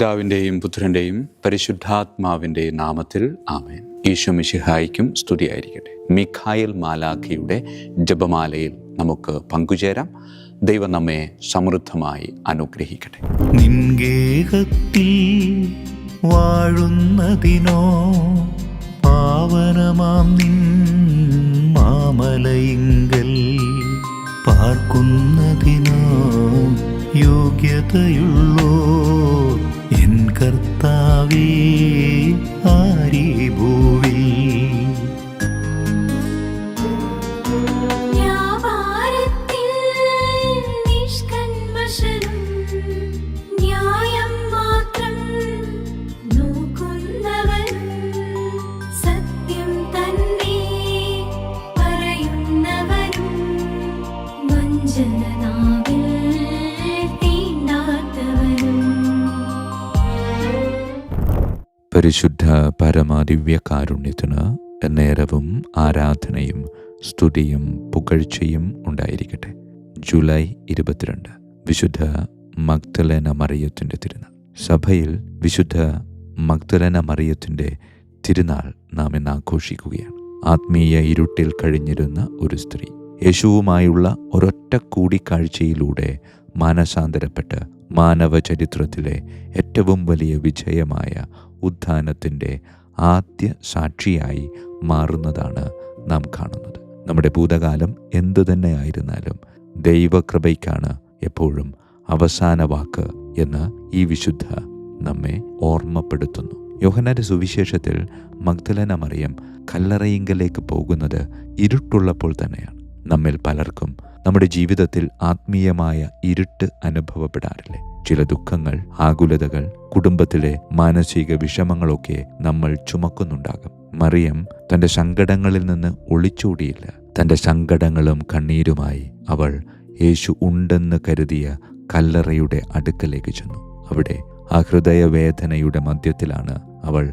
പിതാവിൻ്റെയും പുത്രൻ്റെയും പരിശുദ്ധാത്മാവിൻ്റെയും നാമത്തിൽ ആമേൻ. ഈശോ മിശിഹായ്ക്കും സ്തുതിയായിരിക്കട്ടെ. മിഖായേൽ മാലാഖയുടെ ജപമാലയിൽ നമുക്ക് പങ്കുചേരാം. ദൈവം നമ്മെ സമൃദ്ധമായി അനുഗ്രഹിക്കട്ടെ. നിൻഗേഹത്തിൽ വാഴുന്നതിനോ പാവനമാം നിൻ മാമലയിങ്കൽ പാർക്കുന്നതിനോ യോഗ്യതയുള്ളോ എൻ കർത്താവേ ആരീ ഭൂവിൽ. പരിശുദ്ധ പരമദിവ്യകാരുണ്യത്തിന് നേരവും ആരാധനയും സ്തുതിയും പുകഴ്ചയും ഉണ്ടായിരിക്കട്ടെ. ജൂലൈ 22 വിശുദ്ധ മഗ്ദലേന മറിയത്തിൻ്റെ തിരുനാൾ. സഭയിൽ വിശുദ്ധ മഗ്ദലേന മറിയത്തിൻ്റെ തിരുനാൾ നാം ഇന്ന് ആഘോഷിക്കുകയാണ്. ആത്മീയ ഇരുട്ടിൽ കഴിഞ്ഞിരുന്ന ഒരു സ്ത്രീ യേശുവുമായുള്ള ഒരൊറ്റ കൂടിക്കാഴ്ചയിലൂടെ മാനസാന്തരപ്പെട്ട് മാനവ ചരിത്രത്തിലെ ഏറ്റവും വലിയ വിജയമായ ഉത്ഥാനത്തിൻ്റെ ആദ്യ സാക്ഷിയായി മാറുന്നതാണ് നാം കാണുന്നത്. നമ്മുടെ ഭൂതകാലം എന്തു തന്നെയായിരുന്നാലും ദൈവകൃപയ്ക്കാണ് എപ്പോഴും അവസാന വാക്ക് എന്ന് ഈ വിശുദ്ധ നമ്മെ ഓർമ്മപ്പെടുത്തുന്നു. യോഹന്നാന്റെ സുവിശേഷത്തിൽ മഗ്ദലേന മറിയം കല്ലറയിങ്കലേക്ക് പോകുന്നത് ഇരുട്ടുള്ളപ്പോൾ തന്നെയാണ്. നമ്മിൽ പലർക്കും നമ്മുടെ ജീവിതത്തിൽ ആത്മീയമായ ഇരുട്ട് അനുഭവപ്പെടാറില്ലേ? ചില ദുഃഖങ്ങൾ, ആകുലതകൾ, കുടുംബത്തിലെ മാനസിക വിഷമങ്ങളൊക്കെ നമ്മൾ ചുമക്കുന്നുണ്ടാകും. മറിയം തൻ്റെ സങ്കടങ്ങളിൽ നിന്ന് ഒളിച്ചോടിയില്ല. തൻ്റെ സങ്കടങ്ങളും കണ്ണീരുമായി അവൾ യേശു ഉണ്ടെന്ന് കരുതിയ കല്ലറയുടെ അടുക്കലേക്ക് ചെന്നു. അവിടെ ആ ഹൃദയവേദനയുടെ മധ്യത്തിലാണ് അവൾ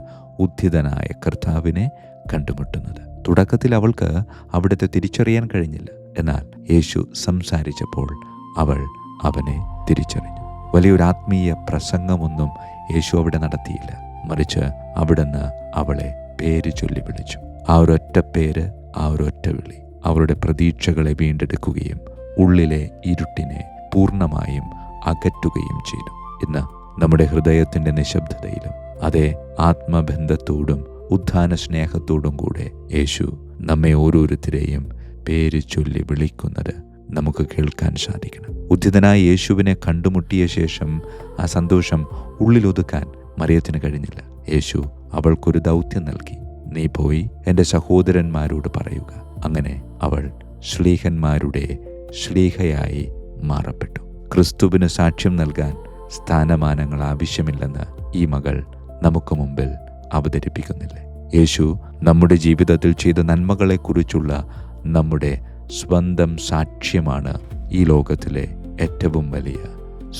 ഉദ്ധിതനായ കർത്താവിനെ കണ്ടുമുട്ടുന്നത്. തുടക്കത്തിൽ അവൾക്ക് അവിടുത്തെ തിരിച്ചറിയാൻ കഴിഞ്ഞില്ല. എന്നാൽ യേശു സംസാരിച്ചപ്പോൾ അവൾ അവനെ തിരിച്ചറിഞ്ഞു. വലിയൊരു ആത്മീയ പ്രസംഗമൊന്നും യേശു അവിടെ നടത്തിയില്ല. മറിച്ച് അവിടുന്ന് അവളെ പേര് ചൊല്ലി വിളിച്ചു. ആ ഒരൊറ്റ പേര്, ആ ഒരൊറ്റ വിളി അവളുടെ പ്രതീക്ഷകളെ വീണ്ടെടുക്കുകയും ഉള്ളിലെ ഇരുട്ടിനെ പൂർണ്ണമായും അകറ്റുകയും ചെയ്തു. ഇന്ന് നമ്മുടെ ഹൃദയത്തിൻ്റെ നിശബ്ദതയിലും അതേ ആത്മബന്ധത്തോടും ഉത്ഥാന സ്നേഹത്തോടും കൂടെ യേശു നമ്മെ ഓരോരുത്തരെയും പേര് ചൊല്ലി വിളിക്കുന്നത് നമുക്ക് കേൾക്കാൻ സാധിക്കണം. ഉദ്ധിതനായ യേശുവിനെ കണ്ടുമുട്ടിയ ശേഷം ആ സന്തോഷം ഉള്ളിലൊതുക്കാൻ മറിയത്തിന് കഴിഞ്ഞില്ല. യേശു അവൾക്കൊരു ദൗത്യം നൽകി. നീ പോയി എൻ്റെ സഹോദരന്മാരോട് പറയുക. അങ്ങനെ അവൾ ശ്ലീഹന്മാരുടെ ശ്ലീഹയായി മാറപ്പെട്ടു. ക്രിസ്തുവിന് സാക്ഷ്യം നൽകാൻ സ്ഥാനമാനങ്ങൾ ആവശ്യമില്ലെന്ന് ഈ മകൾ നമുക്ക് മുമ്പിൽ അവതരിപ്പിക്കുന്നില്ലേ? യേശു നമ്മുടെ ജീവിതത്തിൽ ചെയ്ത നന്മകളെക്കുറിച്ചുള്ള നമ്മുടെ സ്വന്തം സാക്ഷ്യമാണ് ഈ ലോകത്തിലെ ഏറ്റവും വലിയ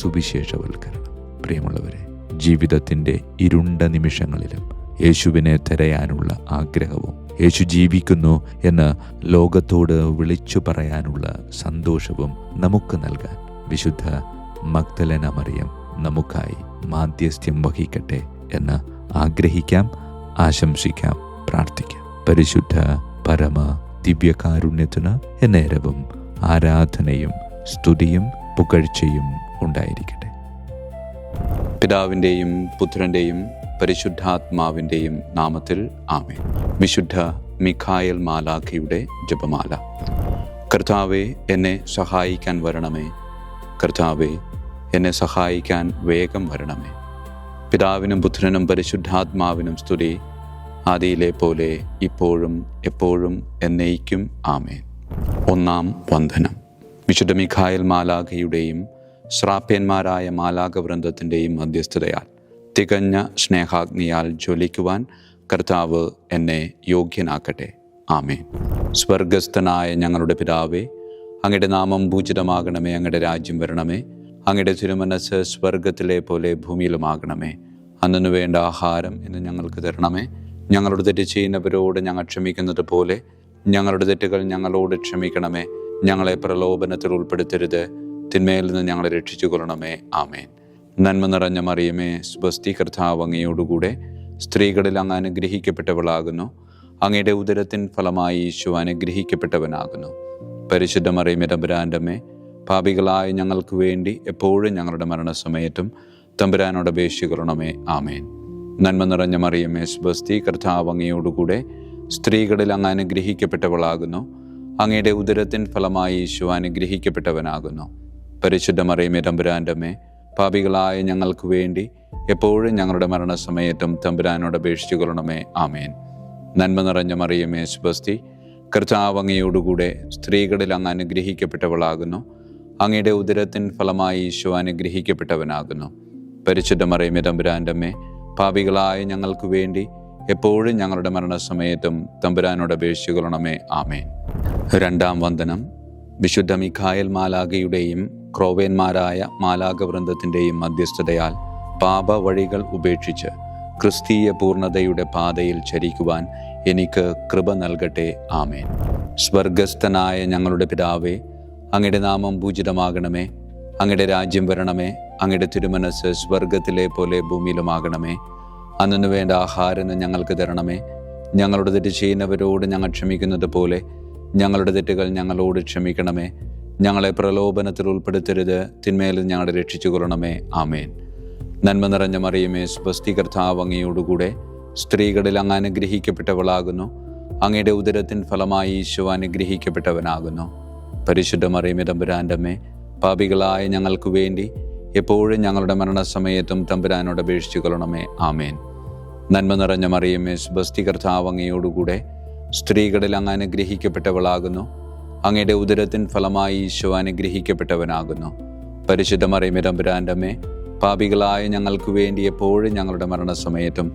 സുവിശേഷവൽക്കരണം. പ്രിയമുള്ളവരെ, ജീവിതത്തിൻ്റെ ഇരുണ്ട നിമിഷങ്ങളിലും യേശുവിനെ തിരയാനുള്ള ആഗ്രഹവും യേശു ജീവിക്കുന്നു എന്ന് ലോകത്തോട് വിളിച്ചു പറയാനുള്ള സന്തോഷവും നമുക്ക് നൽകാൻ വിശുദ്ധ മഗ്ദലേന മറിയം നമുക്കായി മാധ്യസ്ഥ്യം വഹിക്കട്ടെ എന്ന് ആഗ്രഹിക്കാം, ആശംസിക്കാം, പ്രാർത്ഥിക്കാം. പരിശുദ്ധ പരമ ദിവ്യകാരുണ്യത്തിന് എന്നേരവും ആരാധനയും സ്തുതിയും പുകഴ്ചയും ഉണ്ടായിരിക്കട്ടെ. പിതാവിൻ്റെയും പുത്രൻ്റെയും പരിശുദ്ധാത്മാവിൻ്റെയും നാമത്തിൽ ആമേൻ. വിശുദ്ധ മിഖായേൽ മാലാഖയുടെ ജപമാല. കർത്താവേ, എന്നെ സഹായിക്കാൻ വരണമേ. കർത്താവേ, എന്നെ സഹായിക്കാൻ വേഗം വരണമേ. പിതാവിനും പുത്രനും പരിശുദ്ധാത്മാവിനും സ്തുതി, ആദിയിലെ പോലെ ഇപ്പോഴും എപ്പോഴും എന്നേക്കും ആമേൻ. ഒന്നാം വന്ദനം. വിശുദ്ധ മിഖായേൽ മാലാഖയുടെയും ശ്രാപ്യന്മാരായ മാലാഖവൃന്ദത്തിൻ്റെയും മധ്യസ്ഥതയാൽ തികഞ്ഞ സ്നേഹാഗ്നിയാൽ ജ്വലിക്കുവാൻ കർത്താവ് എന്നെ യോഗ്യനാക്കട്ടെ. ആമേൻ. സ്വർഗസ്ഥനായ ഞങ്ങളുടെ പിതാവേ, അങ്ങയുടെ നാമം പൂജിതമാകണമേ. അങ്ങയുടെ രാജ്യം വരണമേ. അങ്ങയുടെ തിരുമനസ്സ് സ്വർഗത്തിലെ പോലെ ഭൂമിയിലുമാകണമേ. അന്നു വേണ്ട ആഹാരം ഇന്ന് ഞങ്ങൾക്ക് തരണമേ. ഞങ്ങളുടെ തെറ്റ് ചെയ്യുന്നവരോട് ഞങ്ങൾ ക്ഷമിക്കുന്നത് പോലെ ഞങ്ങളുടെ തെറ്റുകൾ ഞങ്ങളോട് ക്ഷമിക്കണമേ. ഞങ്ങളെ പ്രലോഭനത്തിൽ ഉൾപ്പെടുത്തരുത്, തിന്മയിൽ നിന്ന് ഞങ്ങളെ രക്ഷിച്ചു കൊള്ളണമേ. ആമേൻ. നന്മ നിറഞ്ഞ മറിയമേ, സ്വസ്തി, കർത്താവ് അങ്ങയോടുകൂടെ സ്ത്രീകളിൽ അങ്ങ് അനുഗ്രഹിക്കപ്പെട്ടവളാകുന്നു. അങ്ങയുടെ ഉദരത്തിൻ ഫലമായി ഈശോ അനുഗ്രഹിക്കപ്പെട്ടവനാകുന്നു. പരിശുദ്ധ മറിയമേ, തമ്പുരാൻ്റെ അമ്മേ, പാപികളായ ഞങ്ങൾക്ക് വേണ്ടി എപ്പോഴും ഞങ്ങളുടെ മരണസമയത്തും തമ്പുരാനോട് അപേക്ഷിക്കണമേ. ആമേൻ. നന്മ നിറഞ്ഞ മറിയമേ, സ്വസ്തി, കർത്താവ് അങ്ങയോടുകൂടെ സ്ത്രീകളിൽ അങ്ങ് അനുഗ്രഹിക്കപ്പെട്ടവളാകുന്നു. അങ്ങയുടെ ഉദരത്തിൻ ഫലമായി ഈശോ അനുഗ്രഹിക്കപ്പെട്ടവനാകുന്നു. പരിശുദ്ധ മറിയമേ, തമ്പുരാൻ്റെ അമ്മേ, പാപികളായ ഞങ്ങൾക്ക് വേണ്ടി എപ്പോഴും ഞങ്ങളുടെ മരണസമയത്തും തമ്പുരാനോട് അപേക്ഷിച്ചുകൊള്ളണമേ. ആമേൻ. നന്മ നിറഞ്ഞ മറിയമേ, സ്വസ്തി, കർത്താവ് അങ്ങയോടുകൂടെ സ്ത്രീകളിൽ അങ്ങ് അനുഗ്രഹിക്കപ്പെട്ടവളാകുന്നു. അങ്ങയുടെ ഉദരത്തിൻ ഫലമായി ഈശോ അനുഗ്രഹിക്കപ്പെട്ടവനാകുന്നു. പരിശുദ്ധ മറിയമേ, തമ്പുരാൻ്റെ അമ്മേ, പാപികളായ ഞങ്ങൾക്ക് വേണ്ടി എപ്പോഴും ഞങ്ങളുടെ മരണസമയത്തും തമ്പുരാനോട് അപേക്ഷിച്ചുകൊള്ളണമേ. ആമേൻ. രണ്ടാം വന്ദനം. വിശുദ്ധ മിഖായേൽ മാലാഖയുടെയും ക്രോവേന്മാരായ മാലാഖവൃന്ദത്തിൻ്റെയും മധ്യസ്ഥതയാൽ പാപ വഴികൾ ഉപേക്ഷിച്ച് ക്രിസ്തീയ പൂർണ്ണതയുടെ പാതയിൽ ചരിക്കുവാൻ എനിക്ക് കൃപ നൽകട്ടെ. ആമേൻ. സ്വർഗസ്ഥനായ ഞങ്ങളുടെ പിതാവേ, അങ്ങയുടെ നാമം പൂജിതമാകണമേ. അങ്ങയുടെ രാജ്യം വരണമേ. അങ്ങയുടെ തിരുമനസ് സ്വർഗത്തിലെ പോലെ ഭൂമിയിലുമാകണമേ. അന്നു വേണ്ട ആഹാരം ഞങ്ങൾക്ക് തരണമേ. ഞങ്ങളുടെ തെറ്റ് ചെയ്യുന്നവരോട് ഞങ്ങൾ ക്ഷമിക്കുന്നത് പോലെ ഞങ്ങളുടെ തെറ്റുകൾ ഞങ്ങളോട് ക്ഷമിക്കണമേ. ഞങ്ങളെ പ്രലോഭനത്തിൽ ഉൾപ്പെടുത്തരുത്, തിന്മയിൽ ഞങ്ങളെ രക്ഷിച്ചുകൊള്ളണമേ. ആമേൻ. നന്മ നിറഞ്ഞ മറിയമേ, സ്വസ്തി, കർത്താവ് അങ്ങയോടുകൂടെ സ്ത്രീകളിൽ അങ്ങ് അനുഗ്രഹിക്കപ്പെട്ടവളാകുന്നു. അങ്ങയുടെ ഉദരത്തിൻ ഫലമായി ഈശോ അനുഗ്രഹിക്കപ്പെട്ടവനാകുന്നു. പരിശുദ്ധ മറിയമേ, തമ്പുരാൻ്റെ അമ്മേ, പാപികളായ ഞങ്ങൾക്ക് വേണ്ടി എപ്പോഴും ഞങ്ങളുടെ മരണസമയത്തും തമ്പുരാനോട് അപേക്ഷിച്ചുകൊള്ളണമേ. ആമേൻ. നന്മ നിറഞ്ഞ മറിയമേ, സ്വസ്തി, കർത്താവ് അങ്ങയോടുകൂടെ സ്ത്രീകളിൽ അങ്ങ് അനുഗ്രഹിക്കപ്പെട്ടവളാകുന്നു. അങ്ങയുടെ ഉദരത്തിൻ ഫലമായി ഈശോ അനുഗ്രഹിക്കപ്പെട്ടവനാകുന്നു. പരിശുദ്ധ മറിയമേ, തമ്പുരാൻ്റെ അമ്മേ, പാപികളായ ഞങ്ങൾക്ക് വേണ്ടി എപ്പോഴും ഞങ്ങളുടെ മരണസമയത്തും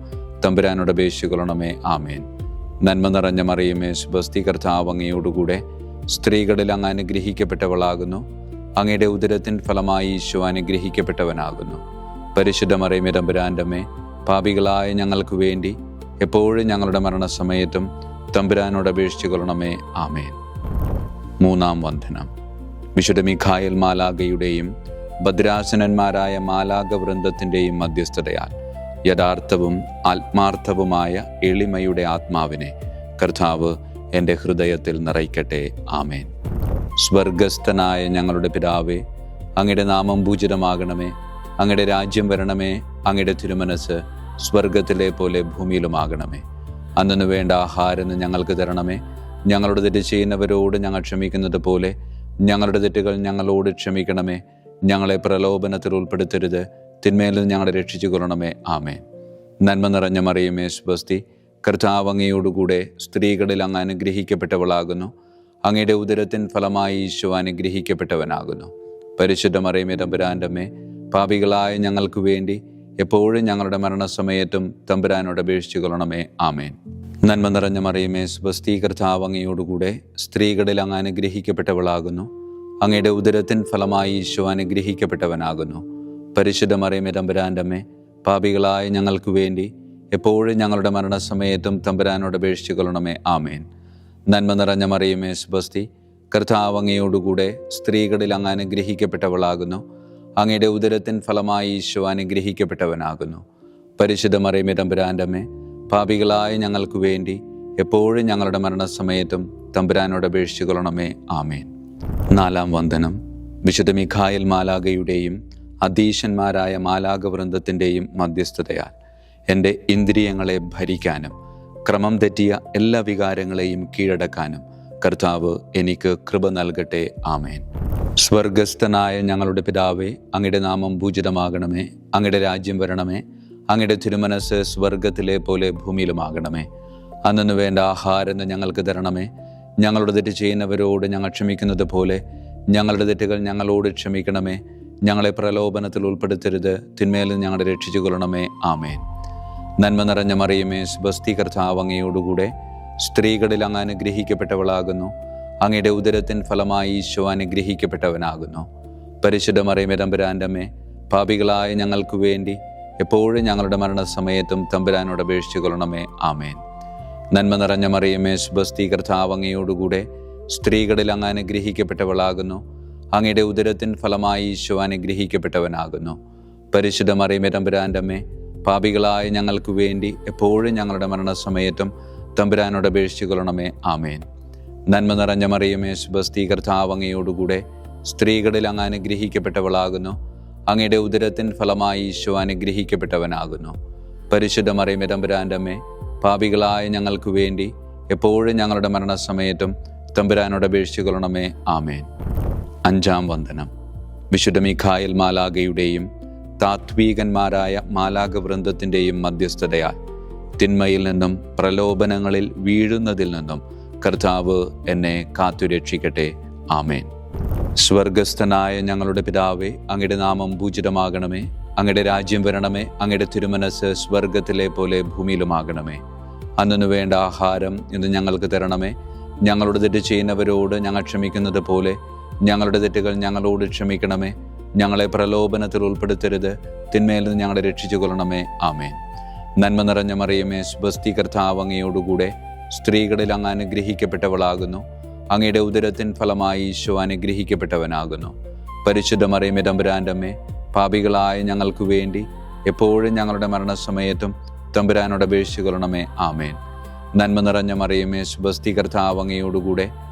തമ്പുരാനോട് അപേക്ഷിച്ചുകൊള്ളണമേ. ആമേൻ. നന്മ നിറഞ്ഞ മറിയമേ, സ്വസ്തി, കർത്താവ് അങ്ങയോടുകൂടെ സ്ത്രീകളിൽ അങ്ങ് അനുഗ്രഹിക്കപ്പെട്ടവളാകുന്നു. അങ്ങയുടെ ഉദരത്തിൻ ഫലമായി ഈശോ അനുഗ്രഹിക്കപ്പെട്ടവനാകുന്നു. പരിശുദ്ധ മറിയമേ, തമ്പുരാൻ്റെ അമ്മേ, പാപികളായ ഞങ്ങൾക്ക് വേണ്ടി എപ്പോഴും ഞങ്ങളുടെ മരണസമയത്തും തമ്പുരാനോട് അപേക്ഷിച്ചുകൊള്ളണമേ. ആമേൻ. മൂന്നാം വന്ദനം. വിശുദ്ധ മിഖായേൽ മാലാഖയുടെയും ഭദ്രാസനന്മാരായ മാലാഖവൃന്ദത്തിൻ്റെയും മധ്യസ്ഥതയാൽ യഥാർത്ഥവും ആത്മാർത്ഥവുമായ എളിമയുടെ ആത്മാവിനെ കർത്താവ് എൻ്റെ ഹൃദയത്തിൽ നിറയ്ക്കട്ടെ. ആമേൻ. സ്വർഗസ്ഥനായ ഞങ്ങളുടെ പിതാവേ, അങ്ങയുടെ നാമം പൂജിതമാകണമേ. അങ്ങയുടെ രാജ്യം വരണമേ. അങ്ങയുടെ തിരുമനസ് സ്വർഗത്തിലെ പോലെ ഭൂമിയിലുമാകണമേ. അന്നു വേണ്ട ആഹാരം ഞങ്ങൾക്ക് തരണമേ. ഞങ്ങളുടെ തെറ്റ് ചെയ്യുന്നവരോട് ഞങ്ങൾ ക്ഷമിക്കുന്നത് പോലെ ഞങ്ങളുടെ തെറ്റുകൾ ഞങ്ങളോട് ക്ഷമിക്കണമേ. ഞങ്ങളെ പ്രലോഭനത്തിൽ ഉൾപ്പെടുത്തരുത്, തിന്മയിൽ ഞങ്ങളെ രക്ഷിച്ചുകൊള്ളണമേ. ആമേൻ. നന്മ നിറഞ്ഞ മറിയമേ, സ്വസ്തി, കർത്താവ് അങ്ങയോടുകൂടെ സ്ത്രീകളിൽ അങ്ങ് അനുഗ്രഹിക്കപ്പെട്ടവളാകുന്നു. അങ്ങയുടെ ഉദരത്തിൻ ഫലമായി ഈശോ അനുഗ്രഹിക്കപ്പെട്ടവനാകുന്നു. പരിശുദ്ധ മറിയമേ, തമ്പുരാൻ്റെ അമ്മേ, പാപികളായ ഞങ്ങൾക്ക് വേണ്ടി എപ്പോഴും ഞങ്ങളുടെ മരണസമയത്തും തമ്പുരാനോട് അപേക്ഷിച്ചുകൊള്ളണമേ. ആമേൻ. നന്മ നിറഞ്ഞ മറിയമേ, സ്വസ്തി, കർത്താവ് അങ്ങയോടുകൂടെ സ്ത്രീകളിൽ അങ്ങ് അനുഗ്രഹിക്കപ്പെട്ടവളാകുന്നു. അങ്ങയുടെ ഉദരത്തിൻ ഫലമായി ഈശോ അനുഗ്രഹിക്കപ്പെട്ടവനാകുന്നു. പരിശുദ്ധ മറിയമേ, തമ്പുരാൻ്റെ അമ്മേ, പാപികളായ ഞങ്ങൾക്ക് വേണ്ടി എപ്പോഴും ഞങ്ങളുടെ മരണസമയത്തും തമ്പുരാനോട് അപേക്ഷിച്ചുകൊള്ളണമേ. ആമേൻ. നന്മ നിറഞ്ഞ മറിയമേ, സ്വസ്തി, കർത്താവ് അങ്ങയോടുകൂടെ സ്ത്രീകളിൽ അങ്ങ് അനുഗ്രഹിക്കപ്പെട്ടവളാകുന്നു. അങ്ങയുടെ ഉദരത്തിൻ ഫലമായി ഈശോ അനുഗ്രഹിക്കപ്പെട്ടവനാകുന്നു. പരിശുദ്ധ മറിയമേ, തമ്പുരാൻ്റെ അമ്മേ, പാപികളായ ഞങ്ങൾക്ക് വേണ്ടി എപ്പോഴും ഞങ്ങളുടെ മരണസമയത്തും തമ്പുരാനോട് അപേക്ഷിച്ചുകൊള്ളണമേ. ആമേൻ. നാലാം വന്ദനം. വിശുദ്ധ മിഖായേൽ മാലാഖയുടെയും അധീശന്മാരായ മാലാഖവൃന്ദത്തിൻ്റെയും മധ്യസ്ഥതയാൽ എൻ്റെ ഇന്ദ്രിയങ്ങളെ ഭരിക്കാനും ക്രമം തെറ്റിയ എല്ലാ വികാരങ്ങളെയും കീഴടക്കാനും കർത്താവ് എനിക്ക് കൃപ നൽകട്ടെ. ആമേൻ. സ്വർഗസ്ഥനായ ഞങ്ങളുടെ പിതാവേ, അങ്ങയുടെ നാമം പൂജിതമാകണമേ. അങ്ങയുടെ രാജ്യം വരണമേ. അങ്ങയുടെ തിരുമനസ് സ്വർഗത്തിലെ പോലെ ഭൂമിയിലുമാകണമേ. അന്നു വേണ്ട ആഹാരം ഞങ്ങൾക്ക് തരണമേ. ഞങ്ങളുടെ തെറ്റ് ചെയ്യുന്നവരോട് ഞങ്ങൾ ക്ഷമിക്കുന്നത് പോലെ ഞങ്ങളുടെ തെറ്റുകൾ ഞങ്ങളോട് ക്ഷമിക്കണമേ. ഞങ്ങളെ പ്രലോഭനത്തിൽ ഉൾപ്പെടുത്തരുത്, തിന്മയിൽ ഞങ്ങളെ രക്ഷിച്ചുകൊള്ളണമേ. ആമേൻ. നന്മ നിറഞ്ഞ മറിയമേ, സ്വസ്തി, കർത്താവ് അങ്ങയോടുകൂടെ സ്ത്രീകളിൽ അങ്ങ് അനുഗ്രഹിക്കപ്പെട്ടവളാകുന്നു. അങ്ങയുടെ ഉദരത്തിൻ ഫലമായി ഈശോ അനുഗ്രഹിക്കപ്പെട്ടവനാകുന്നു. പരിശുദ്ധ മറിയമേ, തമ്പുരാൻ്റെ അമ്മേ, പാപികളായ ഞങ്ങൾക്ക് വേണ്ടി എപ്പോഴും ഞങ്ങളുടെ മരണസമയത്തും തമ്പുരാനോട് അപേക്ഷിച്ചുകൊള്ളണമേ. ആമേൻ. നന്മ നിറഞ്ഞ മറിയമേ, സ്വസ്തി, കർത്താവ് അങ്ങയോടുകൂടെ സ്ത്രീകളിൽ അങ്ങ് അനുഗ്രഹിക്കപ്പെട്ടവളാകുന്നു. അങ്ങയുടെ ഉദരത്തിൻ ഫലമായി ഈശോ അനുഗ്രഹിക്കപ്പെട്ടവനാകുന്നു. പരിശുദ്ധ മറിയമേ തമ്പുരാൻ്റെ അമ്മേ, പാപികളായ ഞങ്ങൾക്ക് വേണ്ടി എപ്പോഴും ഞങ്ങളുടെ മരണസമയത്തും തമ്പുരാനോട് അപേക്ഷിച്ചു കൊള്ളണമേ. ആമേൻ. നന്മ നിറഞ്ഞ മറിയമേ, സ്വസ്തി, കർത്താവ് അങ്ങയോടുകൂടെ സ്ത്രീകളിൽ അങ്ങ് അനുഗ്രഹിക്കപ്പെട്ടവളാകുന്നു. അങ്ങയുടെ ഉദരത്തിൻ ഫലമായി ഈശോ അനുഗ്രഹിക്കപ്പെട്ടവനാകുന്നു. പരിശുദ്ധ മറിയമേ തമ്പുരാൻ്റെ അമ്മേ, പാപികളായ ഞങ്ങൾക്ക് വേണ്ടി എപ്പോഴും ഞങ്ങളുടെ മരണസമയത്തും തമ്പുരാനോട് അപേക്ഷിച്ചു കൊള്ളണമേ. ആമേൻ. അഞ്ചാം വന്ദനം. വിശുദ്ധ മിഖായേൽ മാലാഖയുടെയും താത്വീകന്മാരായ മാലാഖവൃന്ദത്തിൻ്റെയും മധ്യസ്ഥതയാൽ തിന്മയിൽ നിന്നും പ്രലോഭനങ്ങളിൽ വീഴുന്നതിൽ നിന്നും കർത്താവ് എന്നെ കാത്തുരക്ഷിക്കട്ടെ. ആമേൻ. സ്വർഗസ്ഥനായ ഞങ്ങളുടെ പിതാവേ, അങ്ങയുടെ നാമം പൂജിതമാകണമേ. അങ്ങയുടെ രാജ്യം വരണമേ. അങ്ങയുടെ തിരുമനസ് സ്വർഗത്തിലെ പോലെ ഭൂമിയിലുമാകണമേ. അന്നു വേണ്ട ആഹാരം ഇന്ന് ഞങ്ങൾക്ക് തരണമേ. ഞങ്ങളുടെ തെറ്റ് ചെയ്യുന്നവരോട് ഞങ്ങൾ ക്ഷമിക്കുന്നത് പോലെ ഞങ്ങളുടെ തെറ്റുകൾ ഞങ്ങളോട് ക്ഷമിക്കണമേ. ഞങ്ങളെ പ്രലോഭനത്തിൽ ഉൾപ്പെടുത്തരുത്, തിന്മയിൽ നിന്ന് ഞങ്ങളെ രക്ഷിച്ചു കൊള്ളണമേ. ആമേൻ. നന്മ നിറഞ്ഞ മറിയമേ, സ്വസ്തി, കർത്താവ് അങ്ങയോടുകൂടെ സ്ത്രീകളിൽ അങ്ങ് അനുഗ്രഹിക്കപ്പെട്ടവളാകുന്നു. അങ്ങയുടെ ഉദരത്തിൻ ഫലമായി ഈശോ അനുഗ്രഹിക്കപ്പെട്ടവനാകുന്നു. പരിശുദ്ധ മറിയമേ തമ്പുരാൻ്റെ അമ്മേ, പാപികളായ ഞങ്ങൾക്ക് വേണ്ടി എപ്പോഴും ഞങ്ങളുടെ മരണസമയത്തും തമ്പുരാനോട് അപേക്ഷിച്ചു കൊള്ളണമേ. ആമേൻ. നന്മ നിറഞ്ഞ മറിയമേ, സ്വസ്തി, കർത്താവ് അങ്ങയോടുകൂടെ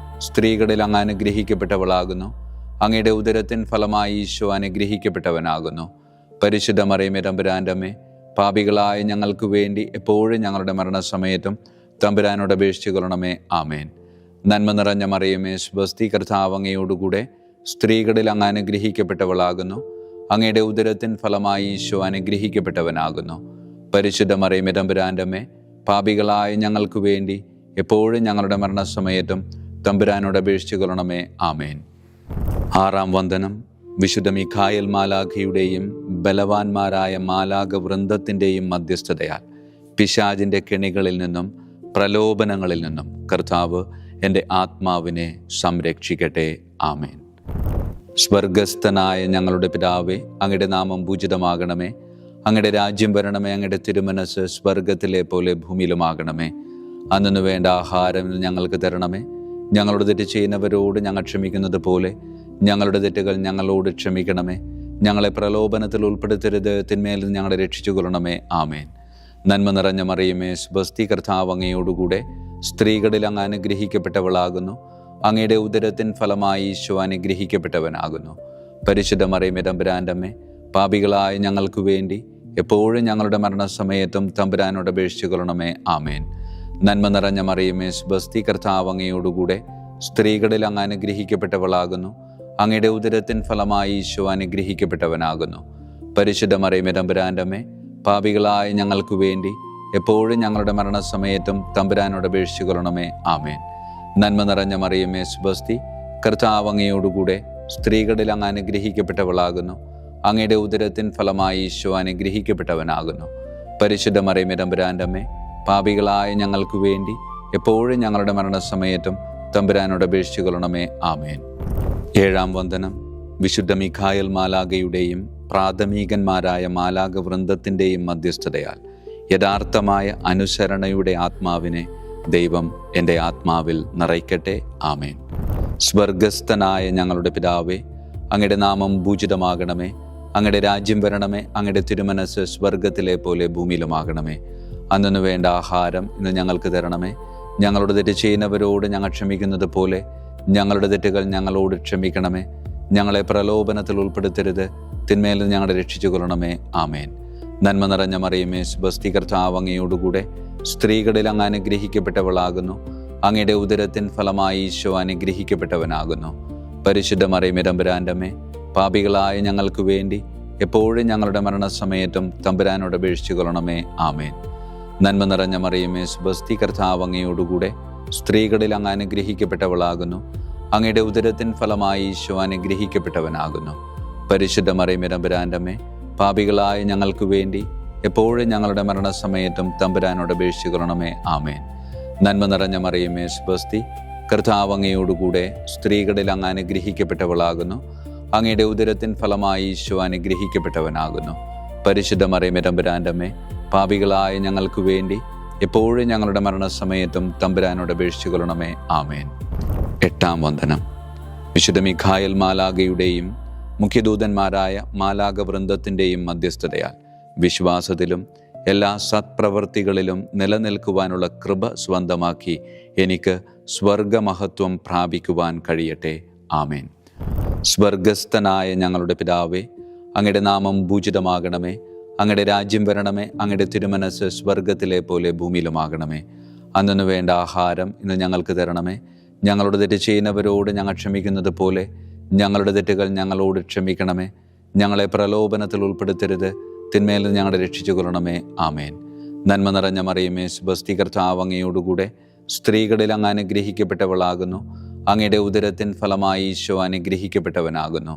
സ്ത്രീകളിൽ അങ്ങ് അനുഗ്രഹിക്കപ്പെട്ടവളാകുന്നു. അങ്ങയുടെ ഉദരത്തിൻ ഫലമായി ഈശോ അനുഗ്രഹിക്കപ്പെട്ടവനാകുന്നു. പരിശുദ്ധ മറിയമേ തമ്പുരാൻ്റെ അമ്മേ, പാപികളായ ഞങ്ങൾക്ക് വേണ്ടി എപ്പോഴും ഞങ്ങളുടെ മരണസമയത്തും തമ്പുരാനോട് അപേക്ഷിച്ചു കൊള്ളണമേ. ആമേൻ. നന്മ നിറഞ്ഞ മറിയമേ, സ്വസ്തി, കർത്താവ് അങ്ങയോടുകൂടെ സ്ത്രീകളിൽ അങ്ങ് അനുഗ്രഹിക്കപ്പെട്ടവളാകുന്നു. അങ്ങയുടെ ഉദരത്തിൻ ഫലമായി ഈശോ അനുഗ്രഹിക്കപ്പെട്ടവനാകുന്നു. പരിശുദ്ധ മറിയമേ തമ്പുരാൻ്റെ അമ്മേ, പാപികളായ ഞങ്ങൾക്ക് വേണ്ടി എപ്പോഴും ഞങ്ങളുടെ മരണസമയത്തും തമ്പുരാനോട് അപേക്ഷിച്ചു കൊള്ളണമേ. ആമേൻ. ആറാം വന്ദനം. വിശുദ്ധ മിഖായേൽ മാലാഖയുടെയും ബലവാന്മാരായ മാലാഖവൃന്ദത്തിൻ്റെയും മധ്യസ്ഥതയാൽ പിശാചിൻ്റെ കെണികളിൽ നിന്നും പ്രലോഭനങ്ങളിൽ നിന്നും കർത്താവ് എൻ്റെ ആത്മാവിനെ സംരക്ഷിക്കട്ടെ. ആമേൻ. സ്വർഗസ്ഥനായ ഞങ്ങളുടെ പിതാവേ, അങ്ങയുടെ നാമം പൂജിതമാകണമേ. അങ്ങയുടെ രാജ്യം വരണമേ. അങ്ങയുടെ തിരുമനസ് സ്വർഗത്തിലെ പോലെ ഭൂമിയിലുമാകണമേ. അന്നു വേണ്ട ആഹാരം ഞങ്ങൾക്ക് തരണമേ. ഞങ്ങളോട് തെറ്റ് ചെയ്യുന്നവരോട് ഞങ്ങൾ ക്ഷമിക്കുന്നത് പോലെ ഞങ്ങളുടെ തെറ്റുകൾ ഞങ്ങളോട് ക്ഷമിക്കണമേ. ഞങ്ങളെ പ്രലോഭനത്തിൽ ഉൾപ്പെടുത്തരുത്, തിന്മയിൽ നിന്ന് ഞങ്ങളെ രക്ഷിച്ചു കൊള്ളണമേ. ആമേൻ. നന്മ നിറഞ്ഞ മറിയമേ, സ്വസ്തി, കർത്താവ് അങ്ങയോടുകൂടെ സ്ത്രീകളിൽ അങ്ങ് അനുഗ്രഹിക്കപ്പെട്ടവളാകുന്നു. അങ്ങയുടെ ഉദരത്തിൻ ഫലമായി ഈശോ അനുഗ്രഹിക്കപ്പെട്ടവനാകുന്നു. പരിശുദ്ധ മറിയമേ തമ്പുരാൻ്റെ അമ്മേ, പാപികളായ ഞങ്ങൾക്ക് വേണ്ടി എപ്പോഴും ഞങ്ങളുടെ മരണസമയത്തും തമ്പുരാനോട് അപേക്ഷിച്ചു കൊള്ളണമേ. ആമേൻ. നന്മ നിറഞ്ഞ മറിയമേ, സ്വസ്തി, കർത്താവ് അങ്ങയോടുകൂടെ സ്ത്രീകളിൽ അങ്ങ് അനുഗ്രഹിക്കപ്പെട്ടവളാകുന്നു. അങ്ങയുടെ ഉദരത്തിൻ ഫലമായി ഈശോ അനുഗ്രഹിക്കപ്പെട്ടവനാകുന്നു. പരിശുദ്ധ മറിയമേ തമ്പുരാൻ്റെ അമ്മേ, പാപികളായ ഞങ്ങൾക്ക് വേണ്ടി എപ്പോഴും ഞങ്ങളുടെ മരണസമയത്തും തമ്പുരാനോട് അപേക്ഷിച്ചു കൊള്ളണമേ. ആമേൻ. നന്മ നിറഞ്ഞ മറിയമേ, സ്വസ്തി, കർത്താവ് അങ്ങയോടുകൂടെ സ്ത്രീകളിൽ അങ്ങ് അനുഗ്രഹിക്കപ്പെട്ടവളാകുന്നു. അങ്ങയുടെ ഉദരത്തിൻ ഫലമായി ഈശോ അനുഗ്രഹിക്കപ്പെട്ടവനാകുന്നു. പരിശുദ്ധ മറിയമേ തമ്പുരാൻ്റെ അമ്മേ, പാപികളായ ഞങ്ങൾക്ക് വേണ്ടി എപ്പോഴും ഞങ്ങളുടെ മരണസമയത്തും തമ്പുരാനോട് അപേക്ഷിച്ചു കൊള്ളണമേ. ആമേൻ. ഏഴാം വന്ദനം. വിശുദ്ധ മിഖായേൽ മാലാഖയുടെയും പ്രാഥമികന്മാരായ മാലാഖവൃന്ദത്തിൻ്റെയും മധ്യസ്ഥതയാൽ യഥാർത്ഥമായ അനുസരണയുടെ ആത്മാവിനെ ദൈവം എൻ്റെ ആത്മാവിൽ നിറയ്ക്കട്ടെ. ആമേൻ. സ്വർഗസ്ഥനായ ഞങ്ങളുടെ പിതാവേ, അങ്ങയുടെ നാമം പൂജിതമാകണമേ. അങ്ങയുടെ രാജ്യം വരണമേ. അങ്ങയുടെ തിരുമനസ് സ്വർഗത്തിലെ പോലെ ഭൂമിയിലുമാകണമേ. അന്നു വേണ്ട ആഹാരം ഇന്ന് ഞങ്ങൾക്ക് തരണമേ. ഞങ്ങളോട് തെറ്റ് ചെയ്യുന്നവരോട് ഞങ്ങൾ ക്ഷമിക്കുന്നത് പോലെ ഞങ്ങളുടെ തെറ്റുകൾ ഞങ്ങളോട് ക്ഷമിക്കണമേ. ഞങ്ങളെ പ്രലോഭനത്തിൽ ഉൾപ്പെടുത്തരുത്, തിന്മയിൽ നിന്ന് ഞങ്ങളെ രക്ഷിച്ചു കൊള്ളണമേ. ആമേൻ. നന്മ നിറഞ്ഞ മറിയമേ, സ്വസ്തി, കർത്താവ് അങ്ങയോടുകൂടെ സ്ത്രീകളിൽ അങ്ങ് അനുഗ്രഹിക്കപ്പെട്ടവളാകുന്നു. അങ്ങയുടെ ഉദരത്തിൻ ഫലമായി ഈശോ അനുഗ്രഹിക്കപ്പെട്ടവനാകുന്നു. പരിശുദ്ധ മറിയമേ തമ്പുരാൻ്റെ അമ്മേ, പാപികളായ ഞങ്ങൾക്ക് വേണ്ടി എപ്പോഴും ഞങ്ങളുടെ മരണസമയത്തും തമ്പുരാനോട് അപേക്ഷിച്ചു കൊള്ളണമേ. ആമേൻ. നന്മ നിറഞ്ഞ മറിയമേ, സ്വസ്തി, കർത്താവ് അങ്ങയോടുകൂടെ സ്ത്രീകളിൽ അങ്ങ് അനുഗ്രഹിക്കപ്പെട്ടവളാകുന്നു. അങ്ങയുടെ ഉദരത്തിൻ ഫലമായി ഈശോ അനുഗ്രഹിക്കപ്പെട്ടവനാകുന്നു. പരിശുദ്ധ മറിയമേ തമ്പുരാൻ്റെ അമ്മേ, പാപികളായ ഞങ്ങൾക്ക് വേണ്ടി എപ്പോഴും ഞങ്ങളുടെ മരണസമയത്തും തമ്പുരാനോട് അപേക്ഷിച്ചു കൊള്ളണമേ. ആമേൻ. നന്മ നിറഞ്ഞ മറിയമേ, സ്വസ്തി, കർത്താവ് അങ്ങയോടുകൂടെ സ്ത്രീകളിൽ അങ്ങ് അനുഗ്രഹിക്കപ്പെട്ടവളാകുന്നു. അങ്ങയുടെ ഉദരത്തിൻ ഫലമായി ഈശോ അനുഗ്രഹിക്കപ്പെട്ടവനാകുന്നു. പരിശുദ്ധ മറിയമേ തമ്പുരാൻ്റെ അമ്മേ, പാപികളായ ഞങ്ങൾക്ക് വേണ്ടി എപ്പോഴും ഞങ്ങളുടെ മരണസമയത്തും തമ്പുരാനോട് അപേക്ഷിച്ചു കൊള്ളണമേ. ആമേൻ. എട്ടാം വന്ദനം. വിശുദ്ധ മിഖായേൽ മാലാഖയുടെയും മുഖ്യദൂതന്മാരായ മാലാഖവൃന്ദത്തിൻ്റെയും മധ്യസ്ഥതയാൽ വിശ്വാസത്തിലും എല്ലാ സത്പ്രവൃത്തികളിലും നിലനിൽക്കുവാനുള്ള കൃപ സ്വന്തമാക്കി എനിക്ക് സ്വർഗമഹത്വം പ്രാപിക്കുവാൻ കഴിയട്ടെ. ആമേൻ. സ്വർഗസ്ഥനായ ഞങ്ങളുടെ പിതാവേ, അങ്ങയുടെ നാമം പൂജിതമാകണമേ. അങ്ങയുടെ രാജ്യം വരണമേ. അങ്ങയുടെ തിരുമനസ് സ്വർഗത്തിലെ പോലെ ഭൂമിയിലുമാകണമേ. അന്നു വേണ്ട ആഹാരം ഇന്ന് ഞങ്ങൾക്ക് തരണമേ. ഞങ്ങളോട് തെറ്റ് ചെയ്യുന്നവരോട് ഞങ്ങൾ ക്ഷമിക്കുന്നത് പോലെ ഞങ്ങളുടെ തെറ്റുകൾ ഞങ്ങളോട് ക്ഷമിക്കണമേ. ഞങ്ങളെ പ്രലോഭനത്തിൽ ഉൾപ്പെടുത്തരുത്, തിന്മയിൽ നിന്ന് ഞങ്ങളെ രക്ഷിച്ചു കൊള്ളണമേ. ആമേൻ. നന്മ നിറഞ്ഞ മറിയമേ, സ്വസ്തി, കർത്താവ് അങ്ങയോടുകൂടെ സ്ത്രീകളിൽ അങ്ങ് അനുഗ്രഹിക്കപ്പെട്ടവളാകുന്നു. അങ്ങയുടെ ഉദരത്തിൻ ഫലമായി ഈശോ അനുഗ്രഹിക്കപ്പെട്ടവനാകുന്നു.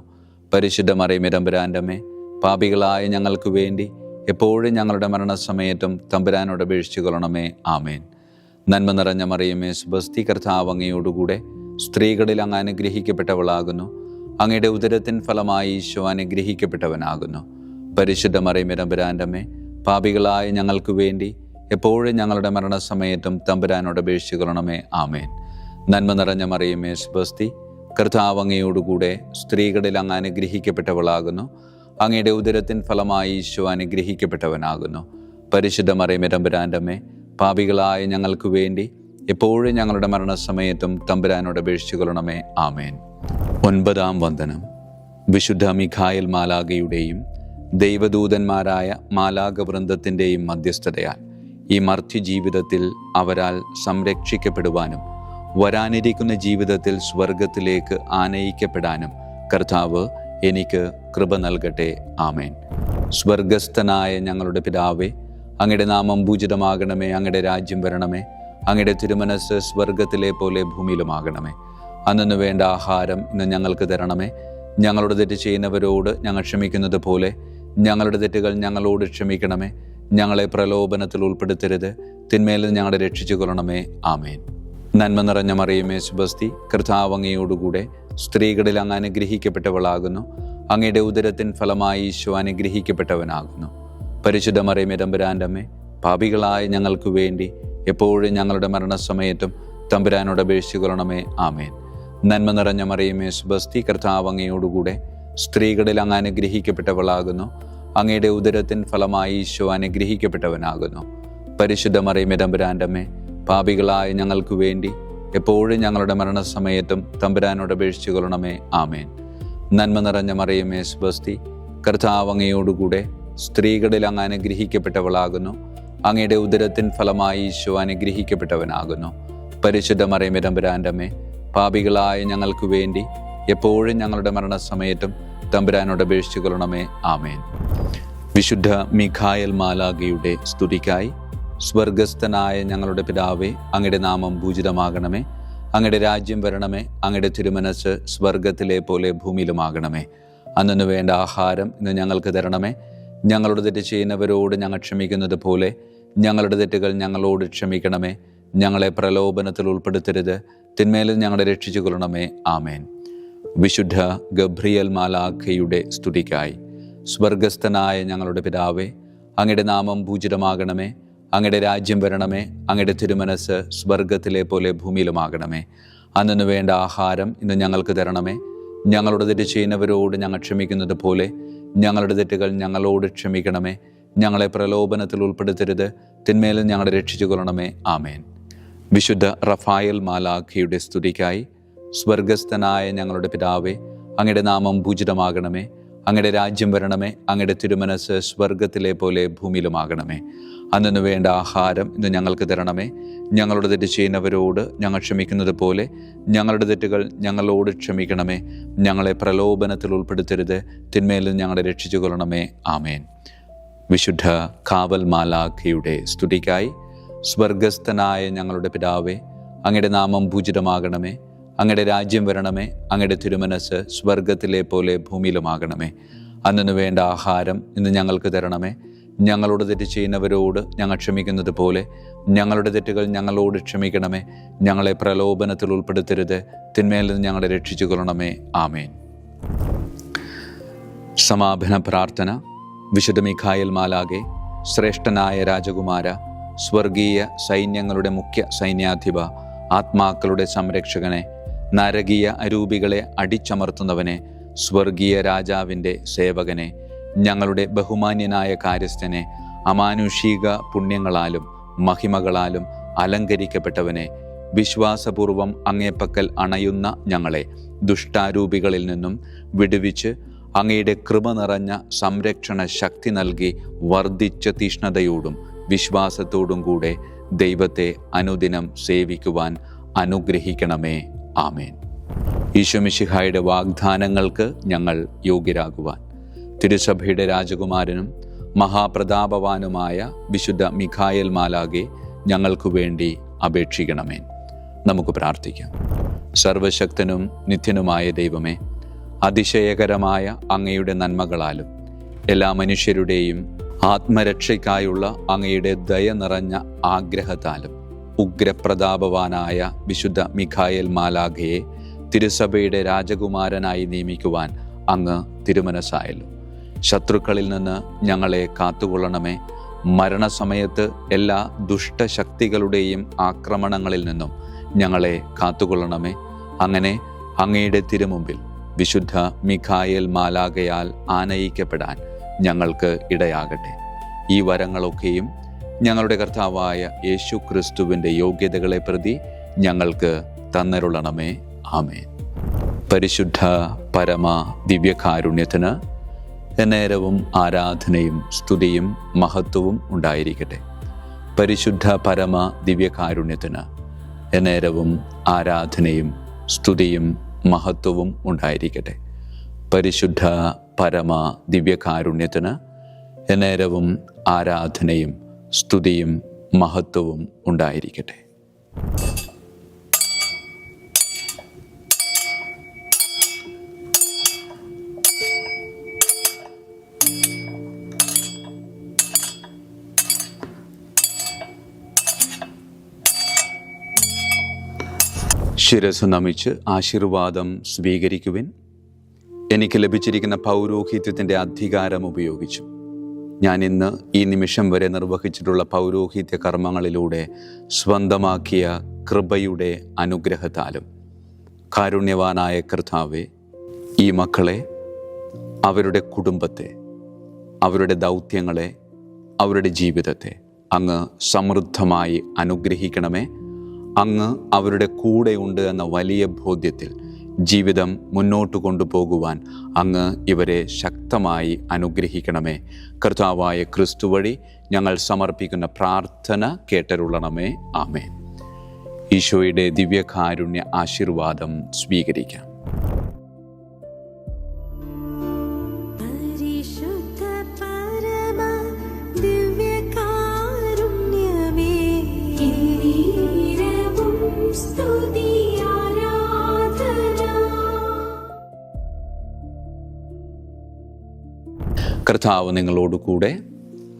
പരിശുദ്ധ മറിയമേ, തമ്പുരാൻ്റെ അമ്മേ, പാപികളായ ഞങ്ങൾക്ക് വേണ്ടി എപ്പോഴും ഞങ്ങളുടെ മരണസമയത്തും തമ്പുരാനോട് അപേക്ഷിച്ചു കൊള്ളണമേ. ആമേൻ. നന്മ നിറഞ്ഞ മറിയമേ, സ്വസ്തി, കർത്താവ് അങ്ങയോടുകൂടെ സ്ത്രീകളിൽ അങ്ങ് അനുഗ്രഹിക്കപ്പെട്ടവളാകുന്നു. അങ്ങയുടെ ഉദരത്തിൻ ഫലമായി ഈശോ അനുഗ്രഹിക്കപ്പെട്ടവനാകുന്നു. പരിശുദ്ധ മറിയമേ, തമ്പുരാൻ്റെ അമ്മേ, പാപികളായ ഞങ്ങൾക്ക് വേണ്ടി എപ്പോഴും ഞങ്ങളുടെ മരണസമയത്തും തമ്പുരാനോട് അപേക്ഷിച്ചു കൊള്ളണമേ. ആമേൻ. നന്മ നിറഞ്ഞ മറിയമേ, സ്വസ്തി, കർത്താവ് അങ്ങയോടുകൂടെ സ്ത്രീകളിൽ അങ്ങ് അനുഗ്രഹിക്കപ്പെട്ടവളാകുന്നു. അങ്ങയുടെ ഉദരത്തിൻ ഫലമായി ഈശോ അനുഗ്രഹിക്കപ്പെട്ടവനാകുന്നു. പരിശുദ്ധ മറിയമേ, തമ്പുരാൻ്റെ അമ്മേ, പാപികളായ ഞങ്ങൾക്ക് വേണ്ടി എപ്പോഴും ഞങ്ങളുടെ മരണസമയത്തും തമ്പുരാനോട് അപേക്ഷിച്ചു കൊള്ളണമേ. ആമേൻ. 9-ാം വന്ദനം. വിശുദ്ധ മിഖായേൽ മാലാഖയുടെയും ദൈവദൂതന്മാരായ മാലാഖവൃന്ദത്തിൻ്റെയും മധ്യസ്ഥതയാൽ ഈ മർത്യ ജീവിതത്തിൽ അവരാൽ സംരക്ഷിക്കപ്പെടുവാനും വരാനിരിക്കുന്ന ജീവിതത്തിൽ സ്വർഗത്തിലേക്ക് ആനയിക്കപ്പെടാനും കർത്താവ് എനിക്ക് കൃപ നൽകട്ടെ. ആമേൻ. സ്വർഗസ്ഥനായ ഞങ്ങളുടെ പിതാവേ, അങ്ങയുടെ നാമം പൂജിതമാകണമേ. അങ്ങയുടെ രാജ്യം വരണമേ. അങ്ങയുടെ തിരുമനസ് സ്വർഗത്തിലെ പോലെ ഭൂമിയിലുമാകണമേ. അന്നു വേണ്ട ആഹാരം ഇന്ന് ഞങ്ങൾക്ക് തരണമേ. ഞങ്ങളോട് തെറ്റ് ചെയ്യുന്നവരോട് ഞങ്ങൾ ക്ഷമിക്കുന്നത് പോലെ ഞങ്ങളുടെ തെറ്റുകൾ ഞങ്ങളോട് ക്ഷമിക്കണമേ. ഞങ്ങളെ പ്രലോഭനത്തിൽ ഉൾപ്പെടുത്തരുത്, തിന്മയിൽ നിന്ന് ഞങ്ങളെ രക്ഷിച്ചു കൊള്ളണമേ. ആമേൻ. നന്മ നിറഞ്ഞ മറിയമേ, സ്വസ്തി, കർത്താവ് അങ്ങയോടുകൂടെ സ്ത്രീകളിൽ അങ്ങ് അനുഗ്രഹിക്കപ്പെട്ടവളാകുന്നു. അങ്ങയുടെ ഉദരത്തിൻ ഫലമായി ഈശോ അനുഗ്രഹിക്കപ്പെട്ടവനാകുന്നു. പരിശുദ്ധ മറിയമേ, തമ്പുരാൻ്റെ അമ്മേ, പാപികളായ ഞങ്ങൾക്ക് വേണ്ടി എപ്പോഴും ഞങ്ങളുടെ മരണസമയത്തും തമ്പുരാനോട് അപേക്ഷിച്ചു കൊള്ളണമേ. ആമേൻ. നന്മ നിറഞ്ഞ മറിയമേ, സ്വസ്തി, കർത്താവ് അങ്ങയോടുകൂടെ സ്ത്രീകളിൽ അങ്ങ് അനുഗ്രഹിക്കപ്പെട്ടവളാകുന്നു. അങ്ങയുടെ ഉദരത്തിൻ ഫലമായി ഈശോ അനുഗ്രഹിക്കപ്പെട്ടവനാകുന്നു. പരിശുദ്ധ മറിയമേ, തമ്പുരാൻ്റെ അമ്മേ, പാപികളായ ഞങ്ങൾക്ക് വേണ്ടി എപ്പോഴും ഞങ്ങളുടെ മരണസമയത്തും തമ്പുരാനോട് അപേക്ഷിച്ചു കൊള്ളണമേ. ആമേൻ. നന്മ നിറഞ്ഞ മറിയമേ, സ്വസ്തി, കർത്താവ് അങ്ങയോടുകൂടെ സ്ത്രീകളിൽ അങ്ങ് അനുഗ്രഹിക്കപ്പെട്ടവളാകുന്നു. അങ്ങയുടെ ഉദരത്തിൻ ഫലമായി ഈശോ അനുഗ്രഹിക്കപ്പെട്ടവനാകുന്നു. പരിശുദ്ധ മറിയമേ, തമ്പുരാൻ്റെ അമ്മേ, പാപികളായ ഞങ്ങൾക്ക് വേണ്ടി എപ്പോഴും ഞങ്ങളുടെ മരണസമയത്തും തമ്പുരാനോട് അപേക്ഷിച്ചു കൊള്ളണമേ. ആമേൻ. വിശുദ്ധ മിഖായേൽ മാലാഖയുടെ സ്തുതിക്കായി. സ്വർഗസ്ഥനായ ഞങ്ങളുടെ പിതാവേ, അങ്ങയുടെ നാമം പൂജിതമാകണമേ. അങ്ങയുടെ രാജ്യം വരണമേ. അങ്ങയുടെ തിരുമനസ് സ്വർഗത്തിലെ പോലെ ഭൂമിയിലുമാകണമേ. അന്നു വേണ്ട ആഹാരം ഇന്ന് ഞങ്ങൾക്ക് തരണമേ. ഞങ്ങളോട് തെറ്റ് ചെയ്യുന്നവരോട് ഞങ്ങൾ ക്ഷമിക്കുന്നത് പോലെ ഞങ്ങളുടെ തെറ്റുകൾ ഞങ്ങളോട് ക്ഷമിക്കണമേ. ഞങ്ങളെ പ്രലോഭനത്തിൽ ഉൾപ്പെടുത്തരുത്, തിന്മയിൽ ഞങ്ങളെ രക്ഷിച്ചു കൊള്ളണമേ. ആമേൻ. വിശുദ്ധ ഗബ്രിയേൽ മാലാഖയുടെ സ്തുതിക്കായി. സ്വർഗസ്ഥനായ ഞങ്ങളുടെ പിതാവേ, അങ്ങയുടെ നാമം പൂജിതമാകണമേ. അങ്ങയുടെ രാജ്യം വരണമേ. അങ്ങയുടെ തിരുമനസ് സ്വർഗത്തിലെ പോലെ ഭൂമിയിലുമാകണമേ. അന്നു വേണ്ട ആഹാരം ഇന്ന് ഞങ്ങൾക്ക് തരണമേ. ഞങ്ങളോട് തെറ്റ് ചെയ്യുന്നവരോട് ഞങ്ങൾ ക്ഷമിക്കുന്നത് പോലെ ഞങ്ങളുടെ തെറ്റുകൾ ഞങ്ങളോട് ക്ഷമിക്കണമേ. ഞങ്ങളെ പ്രലോഭനത്തിൽ ഉൾപ്പെടുത്തരുത്, തിന്മയിൽ ഞങ്ങളെ രക്ഷിച്ചു കൊള്ളണമേ. ആമേൻ. വിശുദ്ധ റഫായേൽ മാലാഖയുടെ സ്തുതിക്കായി. സ്വർഗസ്ഥനായ ഞങ്ങളുടെ പിതാവേ, അങ്ങയുടെ നാമം പൂജിതമാകണമേ. അങ്ങയുടെ രാജ്യം വരണമേ. അങ്ങയുടെ തിരുമനസ് സ്വർഗത്തിലെ പോലെ ഭൂമിയിലുമാകണമേ. അന്നു വേണ്ട ആഹാരം ഇന്ന് ഞങ്ങൾക്ക് തരണമേ. ഞങ്ങളോട് തെറ്റ് ചെയ്യുന്നവരോട് ഞങ്ങൾ ക്ഷമിക്കുന്നത് പോലെ ഞങ്ങളുടെ തെറ്റുകൾ ഞങ്ങളോട് ക്ഷമിക്കണമേ. ഞങ്ങളെ പ്രലോഭനത്തിൽ ഉൾപ്പെടുത്തരുത്, തിന്മയിൽ നിന്ന് ഞങ്ങളെ രക്ഷിച്ചു കൊള്ളണമേ. ആമേൻ. വിശുദ്ധ കാവൽ മാലാഖയുടെ സ്തുതിക്കായി. സ്വർഗസ്ഥനായ ഞങ്ങളുടെ പിതാവേ, അങ്ങയുടെ നാമം പൂജിതമാകണമേ. അങ്ങയുടെ രാജ്യം വരണമേ. അങ്ങയുടെ തിരുമനസ് സ്വർഗത്തിലെ പോലെ ഭൂമിയിലുമാകണമേ. അന്നു വേണ്ട ആഹാരം ഇന്ന് ഞങ്ങൾക്ക് തരണമേ. ഞങ്ങളോട് തെറ്റ് ചെയ്യുന്നവരോട് ഞങ്ങൾ ക്ഷമിക്കുന്നത് പോലെ ഞങ്ങളുടെ തെറ്റുകൾ ഞങ്ങളോട് ക്ഷമിക്കണമേ. ഞങ്ങളെ പ്രലോഭനത്തിൽ ഉൾപ്പെടുത്തരുത്, തിന്മയിൽ നിന്ന് ഞങ്ങളെ രക്ഷിച്ചു കൊള്ളണമേ. ആമേൻ. സമാപന പ്രാർത്ഥന. വിശുദ്ധ മിഖായേൽ മാലാഖേ, ശ്രേഷ്ഠനായ രാജകുമാര, സ്വർഗീയ സൈന്യങ്ങളുടെ മുഖ്യ സൈന്യാധിപ, ആത്മാക്കളുടെ സംരക്ഷകനെ, നരകീയ അരൂപികളെ അടിച്ചമർത്തുന്നവനെ, സ്വർഗീയ രാജാവിൻ്റെ സേവകനെ, ഞങ്ങളുടെ ബഹുമാന്യനായ കാര്യസ്ഥനെ, അമാനുഷിക പുണ്യങ്ങളാലും മഹിമകളാലും അലങ്കരിക്കപ്പെട്ടവനെ, വിശ്വാസപൂർവം അങ്ങേപ്പക്കൽ അണയുന്ന ഞങ്ങളെ ദുഷ്ടാരൂപികളിൽ നിന്നും വിടുവിച്ച് അങ്ങയുടെ കൃപ നിറഞ്ഞ സംരക്ഷണ ശക്തി നൽകി വർദ്ധിച്ച തീഷ്ണതയോടും വിശ്വാസത്തോടും കൂടെ ദൈവത്തെ അനുദിനം സേവിക്കുവാൻ അനുഗ്രഹിക്കണമേ. ആമേൻ. ഈശോ മിശിഹായുടെ വാഗ്ദാനങ്ങൾക്ക് ഞങ്ങൾ യോഗ്യരാകുവാൻ തിരുസഭയുടെ രാജകുമാരനും മഹാപ്രതാപവാനുമായ വിശുദ്ധ മിഖായേൽ മാലാഖെ ഞങ്ങൾക്കു വേണ്ടി അപേക്ഷിക്കണമേ. നമുക്ക് പ്രാർത്ഥിക്കാം. സർവശക്തനും നിത്യനുമായ ദൈവമേ, അതിശയകരമായ അങ്ങയുടെ നന്മകളാലും എല്ലാ മനുഷ്യരുടെയും ആത്മരക്ഷയ്ക്കായുള്ള അങ്ങയുടെ ദയ നിറഞ്ഞ ആഗ്രഹത്താലും ഉഗ്രപ്രതാപവാനായ വിശുദ്ധ മിഖായേൽ മാലാഖയെ തിരുസഭയുടെ രാജകുമാരനായി നിയമിക്കുവാൻ അങ്ങ് തിരുമനസ്സായല്ലോ. ശത്രുക്കളിൽ നിന്ന് ഞങ്ങളെ കാത്തുകൊള്ളണമേ. മരണസമയത്ത് എല്ലാ ദുഷ്ടശക്തികളുടെയും ആക്രമണങ്ങളിൽ നിന്നും ഞങ്ങളെ കാത്തുകൊള്ളണമേ. അങ്ങനെ അങ്ങയുടെ തിരുമുമ്പിൽ വിശുദ്ധ മിഖായേൽ മാലാഖയാൽ ആനയിക്കപ്പെടാൻ ഞങ്ങൾക്ക് ഇടയാകട്ടെ. ഈ വരങ്ങളൊക്കെയും ഞങ്ങളുടെ കർത്താവായ യേശു ക്രിസ്തുവിൻ്റെ യോഗ്യതകളെ പ്രതി ഞങ്ങൾക്ക് തന്നരുളണമേ. ആമേൻ. പരിശുദ്ധ പരമ ദിവ്യകാരുണ്യത്തിന് എന്നേരവും ആരാധനയും സ്തുതിയും മഹത്വവും ഉണ്ടായിരിക്കട്ടെ. പരിശുദ്ധ പരമ ദിവ്യകാരുണ്യത്തിന് എന്നേരവും ആരാധനയും സ്തുതിയും മഹത്വവും ഉണ്ടായിരിക്കട്ടെ. പരിശുദ്ധ പരമ ദിവ്യകാരുണ്യത്തിന് എന്നേരവും ആരാധനയും സ്തുതിയും മഹത്വവും ഉണ്ടായിരിക്കട്ടെ. ശിരസ് നമിച്ച് ആശീർവാദം സ്വീകരിക്കുവിൻ. എനിക്ക് ലഭിച്ചിരിക്കുന്ന പൗരോഹിത്യത്തിൻ്റെ അധികാരം ഉപയോഗിച്ചു ഞാൻ ഇന്ന് ഈ നിമിഷം വരെ നിർവഹിച്ചിട്ടുള്ള പൗരോഹിത്യ കർമ്മങ്ങളിലൂടെ സ്വന്തമാക്കിയ കൃപയുടെ അനുഗ്രഹത്താലും കാരുണ്യവാനായ കർത്താവേ, ഈ മക്കളെ, അവരുടെ കുടുംബത്തെ, അവരുടെ ദൗത്യങ്ങളെ, അവരുടെ ജീവിതത്തെ അങ്ങ് സമൃദ്ധമായി അനുഗ്രഹിക്കണമേ. അങ്ങ് അവരുടെ കൂടെയുണ്ട് എന്ന വലിയ ബോധ്യത്തിൽ ജീവിതം മുന്നോട്ട് കൊണ്ടുപോകുവാൻ അങ്ങ് ഇവരെ ശക്തമായി അനുഗ്രഹിക്കണമേ. കർത്താവായ ക്രിസ്തു വഴി ഞങ്ങൾ സമർപ്പിക്കുന്ന പ്രാർത്ഥന കേട്ടരുളണമേ. ആമേൻ. ഈശോയുടെ ദിവ്യകാരുണ്യ ആശീർവാദം സ്വീകരിക്കാം. കർത്താവ് നിങ്ങളോടുകൂടെ,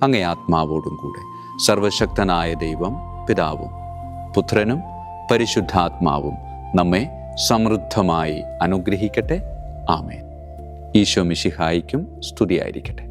അങ്ങേ ആത്മാവോടും കൂടെ. സർവശക്തനായ ദൈവം പിതാവും പുത്രനും പരിശുദ്ധാത്മാവും നമ്മെ സമൃദ്ധമായി അനുഗ്രഹിക്കട്ടെ. ആമേൻ. ഈശോ മിശിഹായിക്കും സ്തുതിയായിരിക്കട്ടെ.